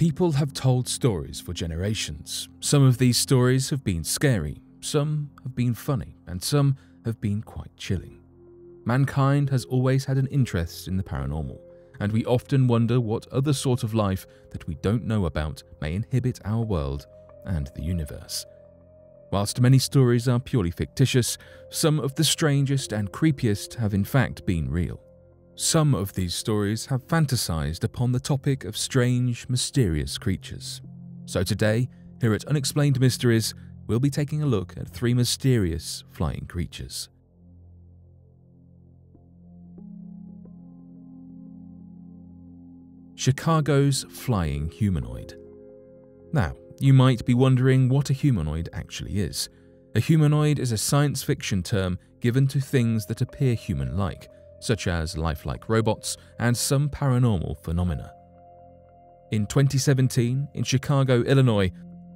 People have told stories for generations. Some of these stories have been scary, some have been funny, and some have been quite chilling. Mankind has always had an interest in the paranormal, and we often wonder what other sort of life that we don't know about may inhabit our world and the universe. Whilst many stories are purely fictitious, some of the strangest and creepiest have in fact been real. Some of these stories have fantasized upon the topic of strange, mysterious creatures. So today, here at Unexplained Mysteries, we'll be taking a look at 3 mysterious flying creatures. Chicago's flying humanoid. Now, you might be wondering what a humanoid actually is. A humanoid is a science fiction term given to things that appear human-like, such as lifelike robots and some paranormal phenomena. In 2017, in Chicago, Illinois,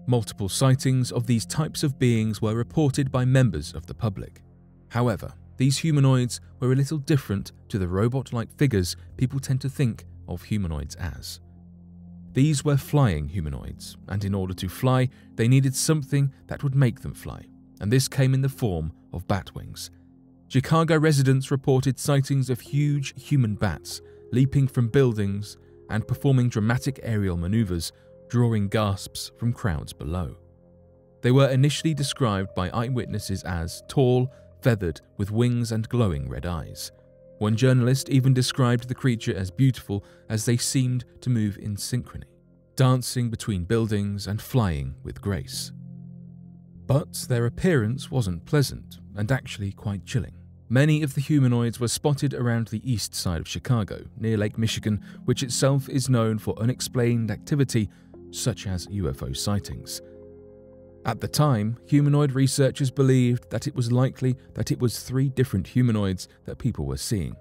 multiple sightings of these types of beings were reported by members of the public. However, these humanoids were a little different to the robot-like figures people tend to think of humanoids as. These were flying humanoids, and in order to fly, they needed something that would make them fly, and this came in the form of bat wings. Chicago residents reported sightings of huge human bats leaping from buildings and performing dramatic aerial maneuvers, drawing gasps from crowds below. They were initially described by eyewitnesses as tall, feathered, with wings and glowing red eyes. One journalist even described the creature as beautiful as they seemed to move in synchrony, dancing between buildings and flying with grace. But their appearance wasn't pleasant and actually quite chilling. Many of the humanoids were spotted around the east side of Chicago, near Lake Michigan, which itself is known for unexplained activity such as UFO sightings. At the time, humanoid researchers believed that it was likely that it was 3 different humanoids that people were seeing.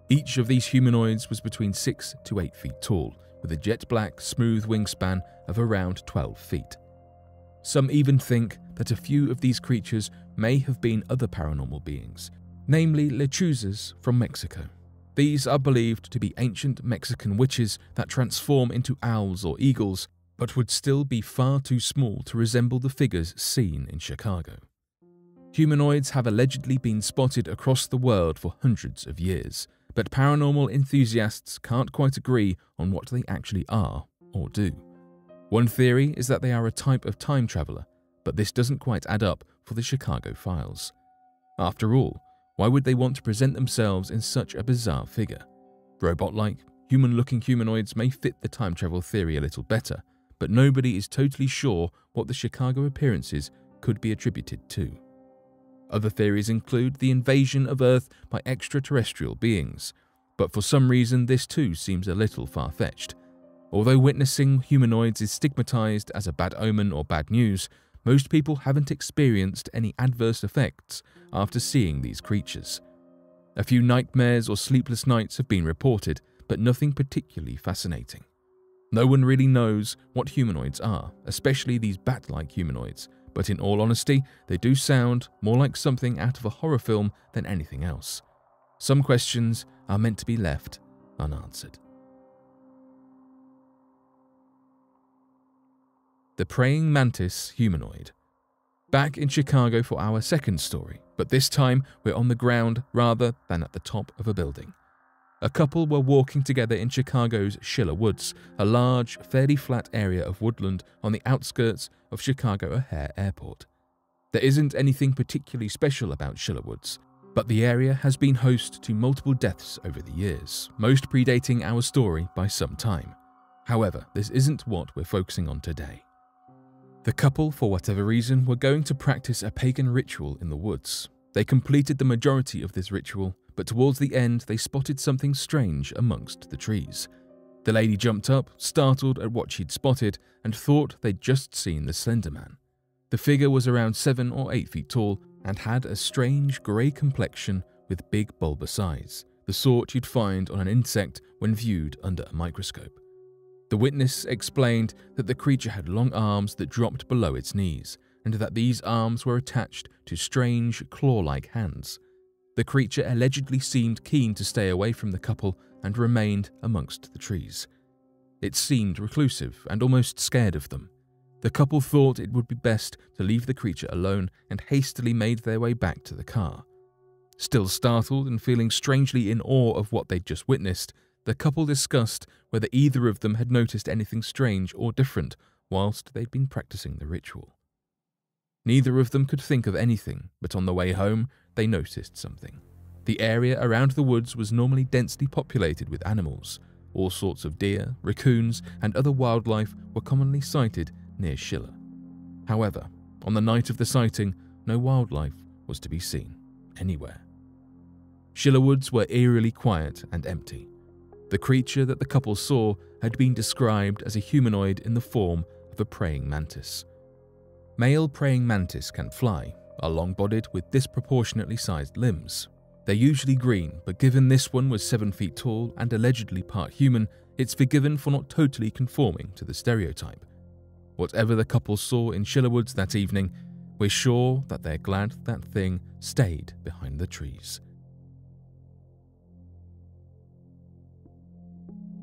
Each of these humanoids was between 6 to 8 feet tall, with a jet black, smooth wingspan of around 12 feet. Some even think that a few of these creatures may have been other paranormal beings, namely lechuzas from Mexico. These are believed to be ancient Mexican witches that transform into owls or eagles, but would still be far too small to resemble the figures seen in Chicago. Humanoids have allegedly been spotted across the world for hundreds of years, but paranormal enthusiasts can't quite agree on what they actually are or do. One theory is that they are a type of time traveler, but this doesn't quite add up for the Chicago files. After all, why would they want to present themselves in such a bizarre figure? Robot-like, human-looking humanoids may fit the time travel theory a little better, but nobody is totally sure what the Chicago appearances could be attributed to. Other theories include the invasion of Earth by extraterrestrial beings, but for some reason this too seems a little far-fetched. Although witnessing humanoids is stigmatized as a bad omen or bad news, most people haven't experienced any adverse effects after seeing these creatures. A few nightmares or sleepless nights have been reported, but nothing particularly fascinating. No one really knows what humanoids are, especially these bat-like humanoids, but in all honesty, they do sound more like something out of a horror film than anything else. Some questions are meant to be left unanswered. The praying mantis humanoid. Back in Chicago for our second story, but this time we're on the ground rather than at the top of a building. A couple were walking together in Chicago's Schiller Woods, a large, fairly flat area of woodland on the outskirts of Chicago O'Hare Airport. There isn't anything particularly special about Schiller Woods, but the area has been host to multiple deaths over the years, most predating our story by some time. However, this isn't what we're focusing on today. The couple, for whatever reason, were going to practice a pagan ritual in the woods. They completed the majority of this ritual, but towards the end they spotted something strange amongst the trees. The lady jumped up, startled at what she'd spotted, and thought they'd just seen the Slender Man. The figure was around 7 or 8 feet tall and had a strange grey complexion with big bulbous eyes, the sort you'd find on an insect when viewed under a microscope. The witness explained that the creature had long arms that dropped below its knees, and that these arms were attached to strange claw-like hands. The creature allegedly seemed keen to stay away from the couple and remained amongst the trees. It seemed reclusive and almost scared of them. The couple thought it would be best to leave the creature alone and hastily made their way back to the car. Still startled and feeling strangely in awe of what they'd just witnessed, the couple discussed whether either of them had noticed anything strange or different whilst they'd been practicing the ritual. Neither of them could think of anything, but on the way home, they noticed something. The area around the woods was normally densely populated with animals. All sorts of deer, raccoons, and other wildlife were commonly sighted near Schiller. However, on the night of the sighting, no wildlife was to be seen anywhere. Schiller Woods were eerily quiet and empty. The creature that the couple saw had been described as a humanoid in the form of a praying mantis. Male praying mantis can fly, are long-bodied with disproportionately sized limbs. They're usually green, but given this one was 7 feet tall and allegedly part human, it's forgiven for not totally conforming to the stereotype. Whatever the couple saw in Schiller Woods that evening, we're sure that they're glad that thing stayed behind the trees.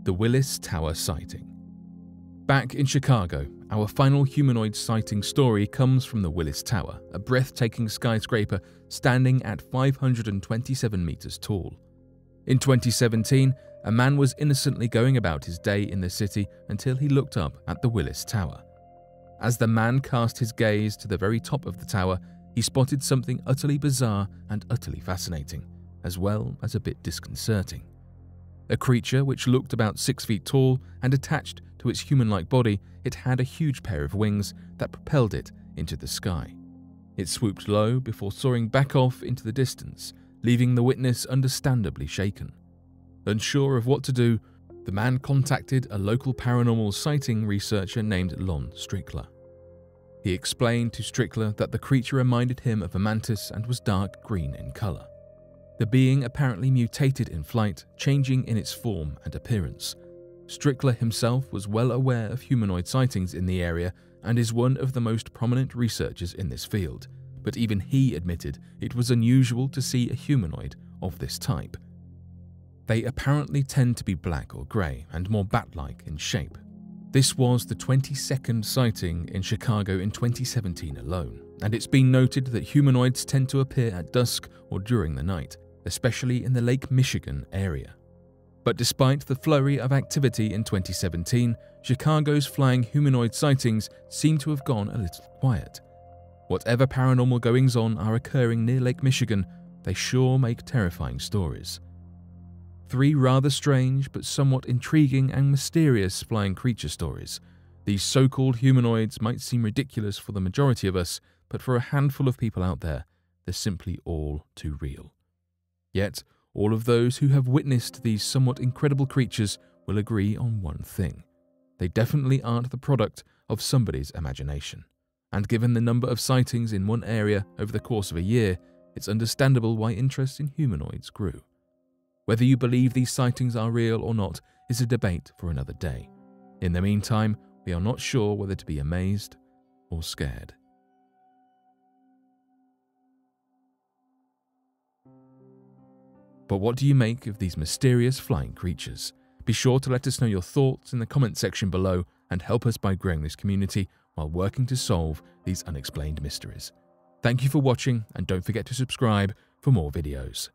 The Willis Tower sighting. Back in Chicago, our final humanoid sighting story comes from the Willis Tower, a breathtaking skyscraper standing at 527 meters tall. In 2017, a man was innocently going about his day in the city until he looked up at the Willis Tower. As the man cast his gaze to the very top of the tower, he spotted something utterly bizarre and utterly fascinating, as well as a bit disconcerting. A creature which looked about 6 feet tall and attached to its human-like body, it had a huge pair of wings that propelled it into the sky. It swooped low before soaring back off into the distance, leaving the witness understandably shaken. Unsure of what to do, the man contacted a local paranormal sighting researcher named Lon Strickler. He explained to Strickler that the creature reminded him of a mantis and was dark green in color. The being apparently mutated in flight, changing in its form and appearance. Strickler himself was well aware of humanoid sightings in the area and is one of the most prominent researchers in this field, but even he admitted it was unusual to see a humanoid of this type. They apparently tend to be black or grey and more bat-like in shape. This was the 22nd sighting in Chicago in 2017 alone, and it's been noted that humanoids tend to appear at dusk or during the night, especially in the Lake Michigan area. But despite the flurry of activity in 2017, Chicago's flying humanoid sightings seem to have gone a little quiet. Whatever paranormal goings-on are occurring near Lake Michigan, they sure make terrifying stories. 3 rather strange but somewhat intriguing and mysterious flying creature stories. These so-called humanoids might seem ridiculous for the majority of us, but for a handful of people out there, they're simply all too real. Yet, all of those who have witnessed these somewhat incredible creatures will agree on one thing. They definitely aren't the product of somebody's imagination. And given the number of sightings in one area over the course of a year, it's understandable why interest in humanoids grew. Whether you believe these sightings are real or not is a debate for another day. In the meantime, we are not sure whether to be amazed or scared. But what do you make of these mysterious flying creatures? Be sure to let us know your thoughts in the comment section below and help us by growing this community while working to solve these unexplained mysteries. Thank you for watching, and don't forget to subscribe for more videos.